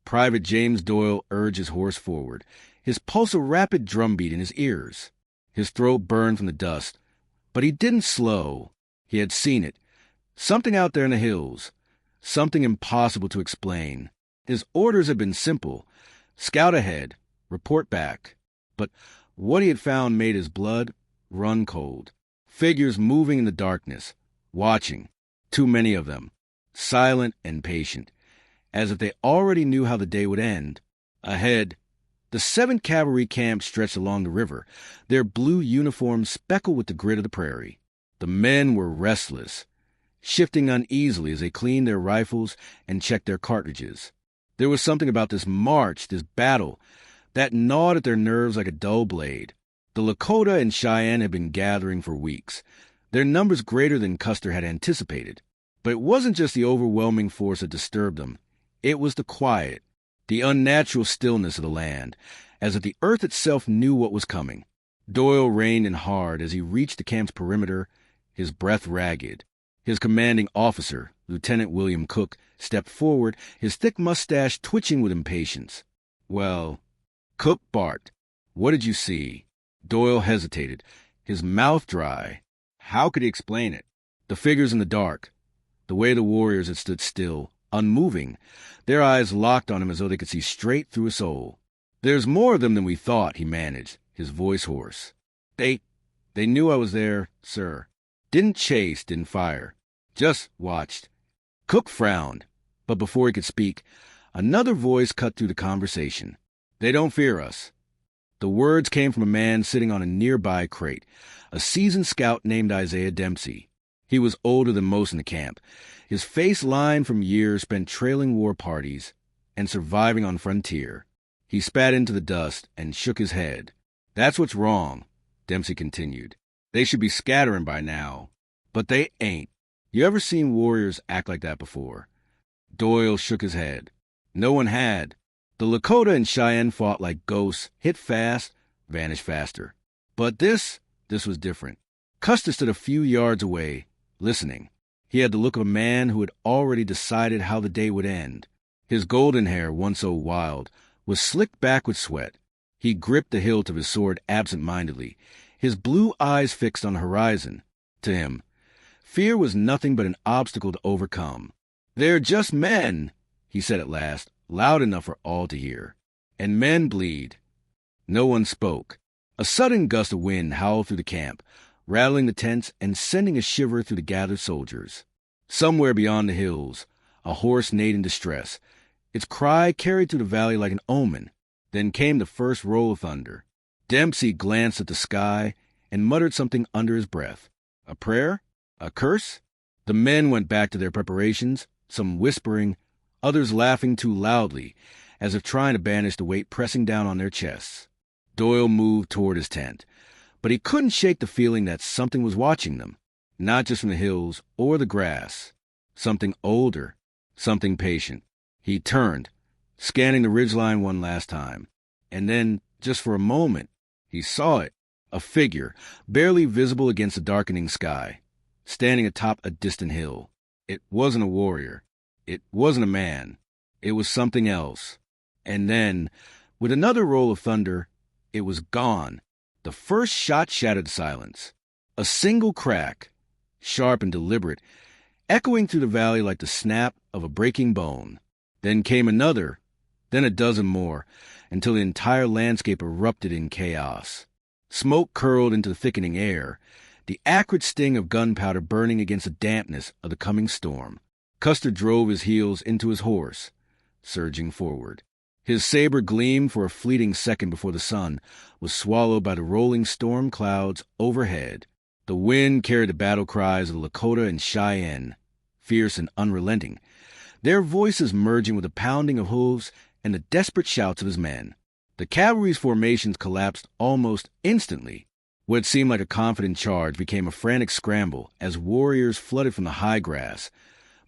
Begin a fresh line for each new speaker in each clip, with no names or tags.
Private James Doyle urged his horse forward, his pulse a rapid drumbeat in his ears. His throat burned from the dust, but he didn't slow. He had seen it. Something out there in the hills. Something impossible to explain. His orders had been simple. Scout ahead. Report back. But what he had found made his blood run cold. Figures moving in the darkness. Watching. Too many of them. Silent and patient. As if they already knew how the day would end. Ahead, the 7th Cavalry camp stretched along the river, their blue uniforms speckled with the grit of the prairie. The men were restless, shifting uneasily as they cleaned their rifles and checked their cartridges. There was something about this march, this battle, that gnawed at their nerves like a dull blade. The Lakota and Cheyenne had been gathering for weeks, their numbers greater than Custer had anticipated. But it wasn't just the overwhelming force that disturbed them. It was the quiet, the unnatural stillness of the land, as if the earth itself knew what was coming. Doyle reined in hard as he reached the camp's perimeter, his breath ragged. His commanding officer, Lieutenant William Cook, stepped forward, his thick mustache twitching with impatience. "Well," Cook barked. "What did you see?" Doyle hesitated, his mouth dry. How could he explain it? The figures in the dark, the way the warriors had stood still, unmoving, their eyes locked on him as though they could see straight through his soul. "There's more of them than we thought," he managed, his voice hoarse. They knew I was there, sir. Didn't chase, didn't fire. Just watched." Cook frowned, but before he could speak, another voice cut through the conversation. "They don't fear us." The words came from a man sitting on a nearby crate, a seasoned scout named Isaiah Dempsey. He was older than most in the camp, his face lined from years spent trailing war parties and surviving on frontier. He spat into the dust and shook his head. "That's what's wrong," Dempsey continued. "They should be scattering by now, but they ain't. You ever seen warriors act like that before?" Doyle shook his head. No one had. The Lakota and Cheyenne fought like ghosts, hit fast, vanished faster. But this was different. Custer stood a few yards away, listening. He had the look of a man who had already decided how the day would end. His golden hair, once so wild, was slicked back with sweat. He gripped the hilt of his sword absent-mindedly, his blue eyes fixed on the horizon. To him, fear was nothing but an obstacle to overcome. "They're just men," he said at last, loud enough for all to hear. "And men bleed." No one spoke. A sudden gust of wind howled through the camp, rattling the tents and sending a shiver through the gathered soldiers. Somewhere beyond the hills, a horse neighed in distress. Its cry carried through the valley like an omen. Then came the first roll of thunder. Dempsey glanced at the sky and muttered something under his breath. A prayer? A curse? The men went back to their preparations, some whispering, others laughing too loudly, as if trying to banish the weight pressing down on their chests. Doyle moved toward his tent, but he couldn't shake the feeling that something was watching them, not just from the hills or the grass. Something older, something patient. He turned, scanning the ridgeline one last time, and then, just for a moment, he saw it, a figure, barely visible against the darkening sky, standing atop a distant hill. It wasn't a warrior. It wasn't a man. It was something else. And then, with another roll of thunder, it was gone. The first shot shattered the silence. A single crack, sharp and deliberate, echoing through the valley like the snap of a breaking bone. Then came another, then a dozen more, until the entire landscape erupted in chaos. Smoke curled into the thickening air, the acrid sting of gunpowder burning against the dampness of the coming storm. Custer drove his heels into his horse, surging forward. His saber gleamed for a fleeting second before the sun was swallowed by the rolling storm clouds overhead. The wind carried the battle cries of the Lakota and Cheyenne, fierce and unrelenting, their voices merging with the pounding of hooves and the desperate shouts of his men. The cavalry's formations collapsed almost instantly. What seemed like a confident charge became a frantic scramble as warriors flooded from the high grass,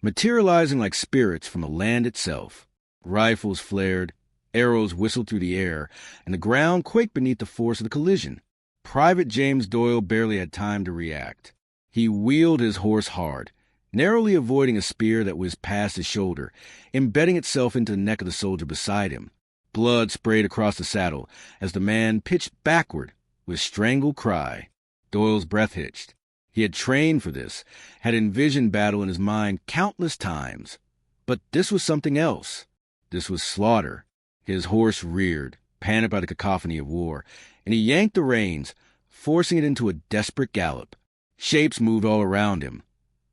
materializing like spirits from the land itself. Rifles flared, arrows whistled through the air, and the ground quaked beneath the force of the collision. Private James Doyle barely had time to react. He wheeled his horse hard, narrowly avoiding a spear that whizzed past his shoulder, embedding itself into the neck of the soldier beside him. Blood sprayed across the saddle as the man pitched backward with strangled cry. Doyle's breath hitched. He had trained for this, had envisioned battle in his mind countless times. But this was something else. This was slaughter. His horse reared, panicked by the cacophony of war, and he yanked the reins, forcing it into a desperate gallop. Shapes moved all around him.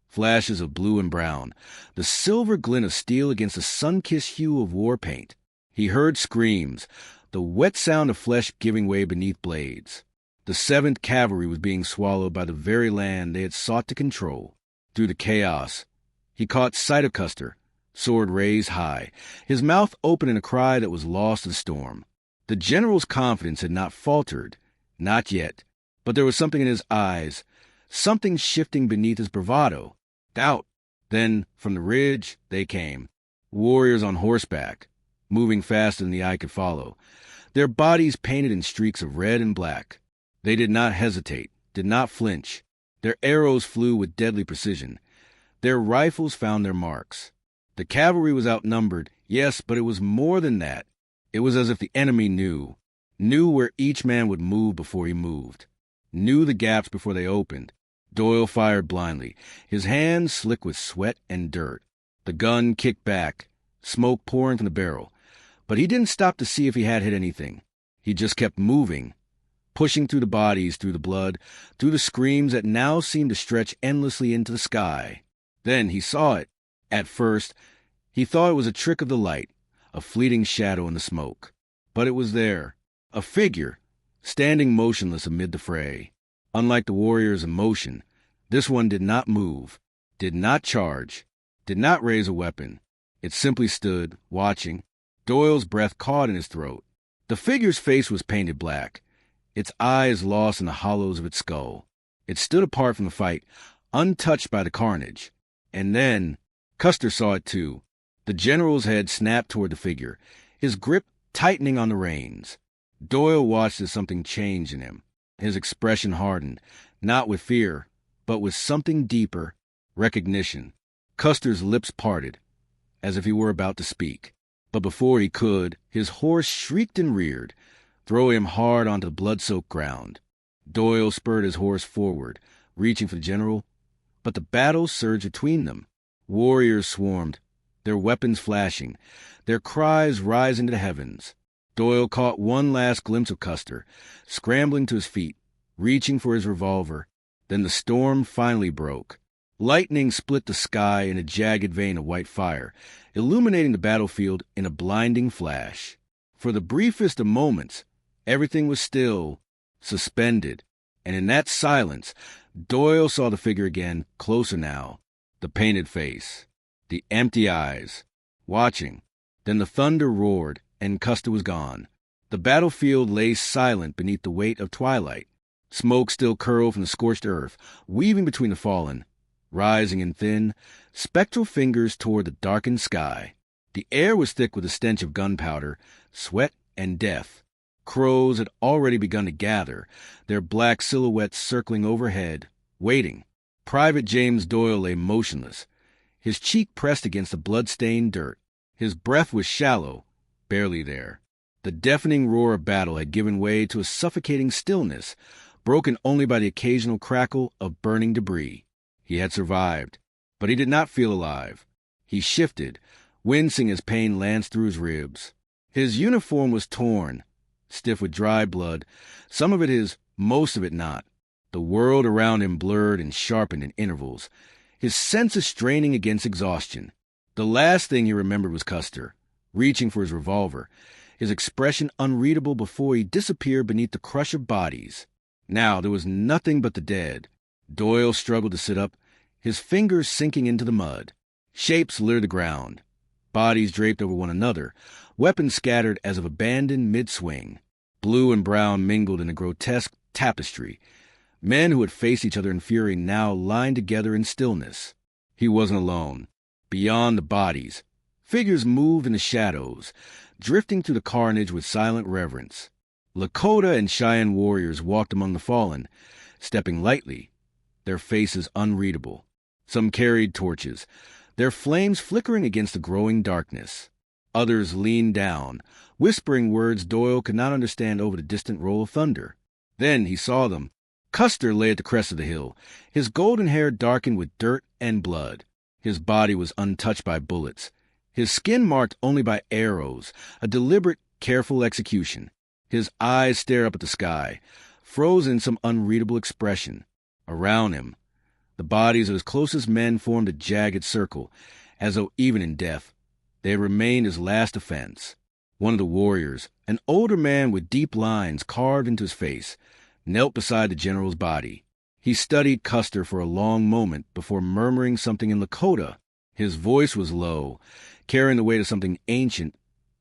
Flashes of blue and brown, the silver glint of steel against the sun-kissed hue of war paint. He heard screams, the wet sound of flesh giving way beneath blades. The 7th Cavalry was being swallowed by the very land they had sought to control. Through the chaos, he caught sight of Custer, sword raised high, his mouth open in a cry that was lost in storm. The general's confidence had not faltered, not yet, but there was something in his eyes, something shifting beneath his bravado. Doubt. Then, from the ridge, they came. Warriors on horseback, moving faster than the eye could follow, their bodies painted in streaks of red and black. They did not hesitate, did not flinch. Their arrows flew with deadly precision. Their rifles found their marks. The cavalry was outnumbered, yes, but it was more than that. It was as if the enemy knew where each man would move before he moved, knew the gaps before they opened. Doyle fired blindly, his hands slick with sweat and dirt. The gun kicked back, smoke pouring from the barrel. But he didn't stop to see if he had hit anything. He just kept moving, pushing through the bodies, through the blood, through the screams that now seemed to stretch endlessly into the sky. Then he saw it. At first, he thought it was a trick of the light, a fleeting shadow in the smoke. But it was there, a figure, standing motionless amid the fray. Unlike the warriors in motion, this one did not move, did not charge, did not raise a weapon. It simply stood, watching. Doyle's breath caught in his throat. The figure's face was painted black, its eyes lost in the hollows of its skull. It stood apart from the fight, untouched by the carnage. And then, Custer saw it too. The general's head snapped toward the figure, his grip tightening on the reins. Doyle watched as something changed in him. His expression hardened, not with fear, but with something deeper, recognition. Custer's lips parted, as if he were about to speak. But before he could, his horse shrieked and reared, throwing him hard onto the blood-soaked ground. Doyle spurred his horse forward, reaching for the general, but the battle surged between them. Warriors swarmed, their weapons flashing, their cries rising to the heavens. Doyle caught one last glimpse of Custer, scrambling to his feet, reaching for his revolver. Then the storm finally broke. Lightning split the sky in a jagged vein of white fire, illuminating the battlefield in a blinding flash. For the briefest of moments, everything was still, suspended, and in that silence, Doyle saw the figure again, closer now, the painted face, the empty eyes, watching. Then the thunder roared, and Custer was gone. The battlefield lay silent beneath the weight of twilight. Smoke still curled from the scorched earth, weaving between the fallen, rising in thin, spectral fingers toward the darkened sky. The air was thick with the stench of gunpowder, sweat, and death. Crows had already begun to gather, their black silhouettes circling overhead, waiting. Private James Doyle lay motionless, his cheek pressed against the blood-stained dirt. His breath was shallow, barely there. The deafening roar of battle had given way to a suffocating stillness, broken only by the occasional crackle of burning debris. He had survived, but he did not feel alive. He shifted, wincing as pain lanced through his ribs. His uniform was torn, stiff with dry blood, some of it his, most of it not. The world around him blurred and sharpened in intervals, his senses straining against exhaustion. The last thing he remembered was Custer, reaching for his revolver, his expression unreadable before he disappeared beneath the crush of bodies. Now there was nothing but the dead. Doyle struggled to sit up, his fingers sinking into the mud. Shapes littered the ground, bodies draped over one another, weapons scattered as if abandoned mid-swing. Blue and brown mingled in a grotesque tapestry. Men who had faced each other in fury now lined together in stillness. He wasn't alone. Beyond the bodies, figures moved in the shadows, drifting through the carnage with silent reverence. Lakota and Cheyenne warriors walked among the fallen, stepping lightly, their faces unreadable. Some carried torches, their flames flickering against the growing darkness. Others leaned down, whispering words Doyle could not understand over the distant roll of thunder. Then he saw them. Custer lay at the crest of the hill, his golden hair darkened with dirt and blood. His body was untouched by bullets, his skin marked only by arrows, a deliberate, careful execution. His eyes stare up at the sky, frozen in some unreadable expression. Around him, the bodies of his closest men formed a jagged circle, as though even in death, they had remained his last defense. One of the warriors, an older man with deep lines carved into his face, knelt beside the general's body. He studied Custer for a long moment before murmuring something in Lakota. His voice was low, carrying the weight of something ancient,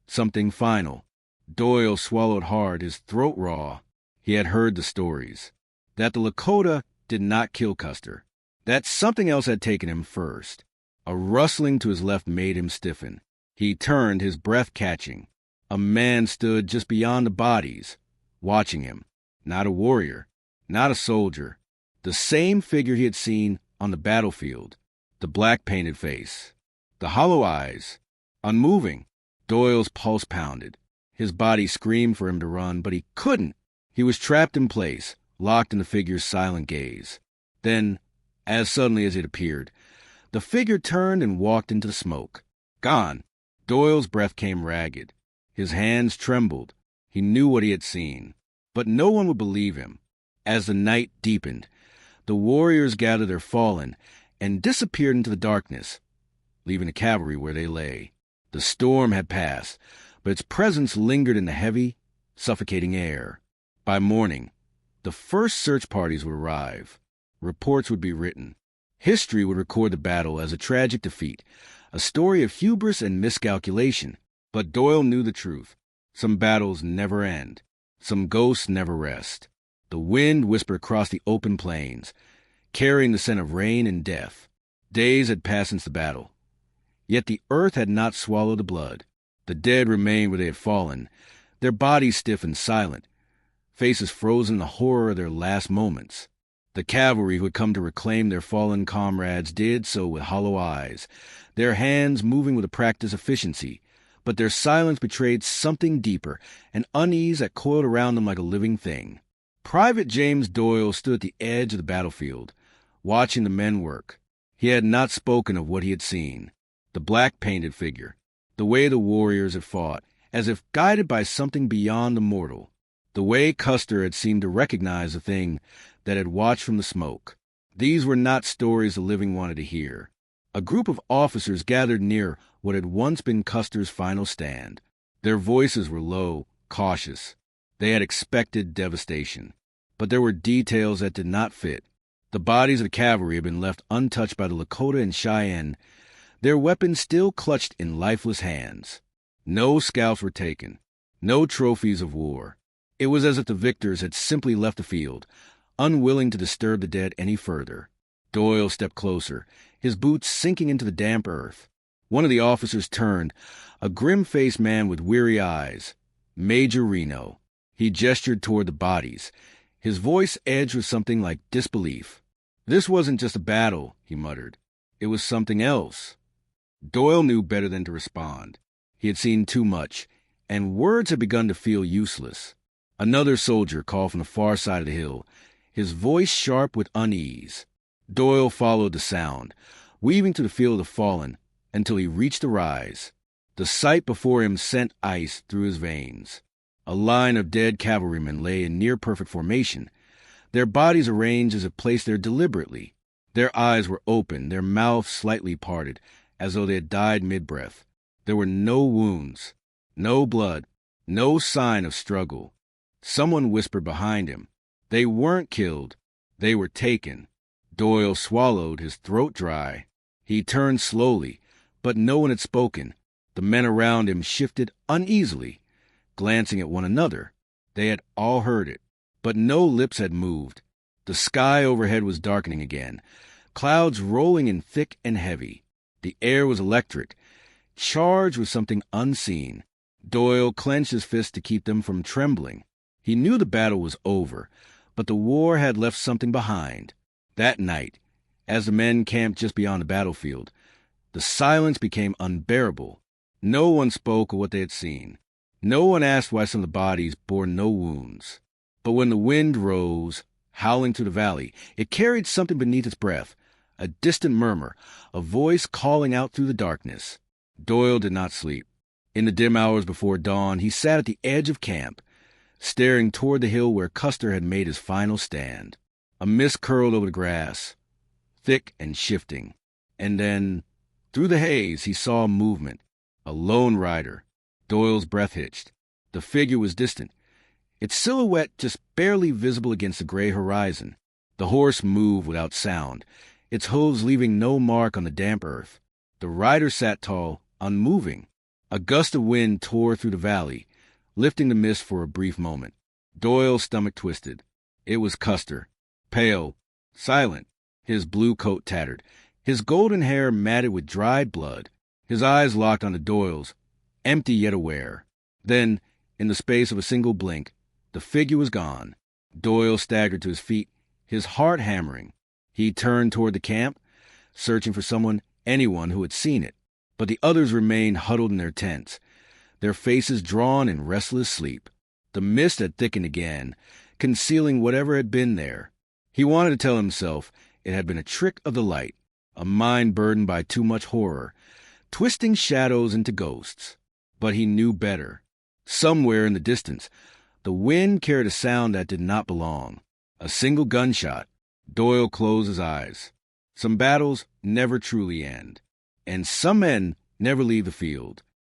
something final. Doyle swallowed hard, his throat raw. He had heard the stories. That the Lakota did not kill Custer. That something else had taken him first. A rustling to his left made him stiffen. He turned, his breath catching. A man stood just beyond the bodies, watching him. Not a warrior, not a soldier. The same figure he had seen on the battlefield. The black-painted face. The hollow eyes. Unmoving. Doyle's pulse pounded. His body screamed for him to run, but he couldn't. He was trapped in place, locked in the figure's silent gaze. Then, as suddenly as it appeared, the figure turned and walked into the smoke. Gone. Doyle's breath came ragged. His hands trembled. He knew what he had seen. But no one would believe him. As the night deepened, the warriors gathered their fallen and disappeared into the darkness, leaving the cavalry where they lay. The storm had passed, but its presence lingered in the heavy, suffocating air. By morning, the first search parties would arrive. Reports would be written. History would record the battle as a tragic defeat, a story of hubris and miscalculation. But Doyle knew the truth. Some battles never end. Some ghosts never rest. The wind whispered across the open plains, carrying the scent of rain and death. Days had passed since the battle. Yet the earth had not swallowed the blood. The dead remained where they had fallen, their bodies stiff and silent, faces frozen in the horror of their last moments. The cavalry who had come to reclaim their fallen comrades did so with hollow eyes, their hands moving with a practiced efficiency, but their silence betrayed something deeper, an unease that coiled around them like a living thing. Private James Doyle stood at the edge of the battlefield, watching the men work. He had not spoken of what he had seen. The black-painted figure, the way the warriors had fought, as if guided by something beyond the mortal. The way Custer had seemed to recognize the thing that had watched from the smoke. These were not stories the living wanted to hear. A group of officers gathered near what had once been Custer's final stand. Their voices were low, cautious. They had expected devastation. But there were details that did not fit. The bodies of the cavalry had been left untouched by the Lakota and Cheyenne, their weapons still clutched in lifeless hands. No scalps were taken, no trophies of war. It was as if the victors had simply left the field, unwilling to disturb the dead any further. Doyle stepped closer, his boots sinking into the damp earth. One of the officers turned, a grim-faced man with weary eyes. Major Reno. He gestured toward the bodies, his voice edged with something like disbelief. This wasn't just a battle, he muttered. It was something else. Doyle knew better than to respond. He had seen too much, and words had begun to feel useless. Another soldier called from the far side of the hill, his voice sharp with unease. Doyle followed the sound, weaving through the field of the fallen, until he reached the rise. The sight before him sent ice through his veins. A line of dead cavalrymen lay in near-perfect formation, their bodies arranged as if placed there deliberately. Their eyes were open, their mouths slightly parted, as though they had died mid-breath. There were no wounds, no blood, no sign of struggle. Someone whispered behind him. They weren't killed. They were taken. Doyle swallowed, his throat dry. He turned slowly, but no one had spoken. The men around him shifted uneasily, glancing at one another. They had all heard it, but no lips had moved. The sky overhead was darkening again, clouds rolling in thick and heavy. The air was electric, charged with something unseen. Doyle clenched his fists to keep them from trembling. He knew the battle was over, but the war had left something behind. That night, As the men camped just beyond the battlefield, the silence became unbearable. No one spoke of what they had seen. No one asked why some of the bodies bore no wounds. But when the wind rose, howling through the valley, it carried something beneath its breath, a distant murmur, a voice calling out through the darkness. Doyle did not sleep. In the dim hours before dawn, he sat at the edge of camp, staring toward the hill where Custer had made his final stand. A mist curled over the grass, thick and shifting. And then, through the haze, he saw a movement. A lone rider. Doyle's breath hitched. The figure was distant, its silhouette just barely visible against the gray horizon. The horse moved without sound, its hooves leaving no mark on the damp earth. The rider sat tall, unmoving. A gust of wind tore through the valley, lifting the mist for a brief moment. Doyle's stomach twisted. It was Custer, pale, silent, his blue coat tattered, his golden hair matted with dried blood. His eyes locked onto Doyle's, empty yet aware. Then, in the space of a single blink, the figure was gone. Doyle staggered to his feet, his heart hammering. He turned toward the camp, searching for anyone who had seen it. But the others remained huddled in their tents, their faces drawn in restless sleep. The mist had thickened again, concealing whatever had been there. He wanted to tell himself it had been a trick of the light, a mind burdened by too much horror, twisting shadows into ghosts. But he knew better. Somewhere in the distance, the wind carried a sound that did not belong. A single gunshot. Doyle closed his eyes. Some battles never truly end, and some men never leave the field.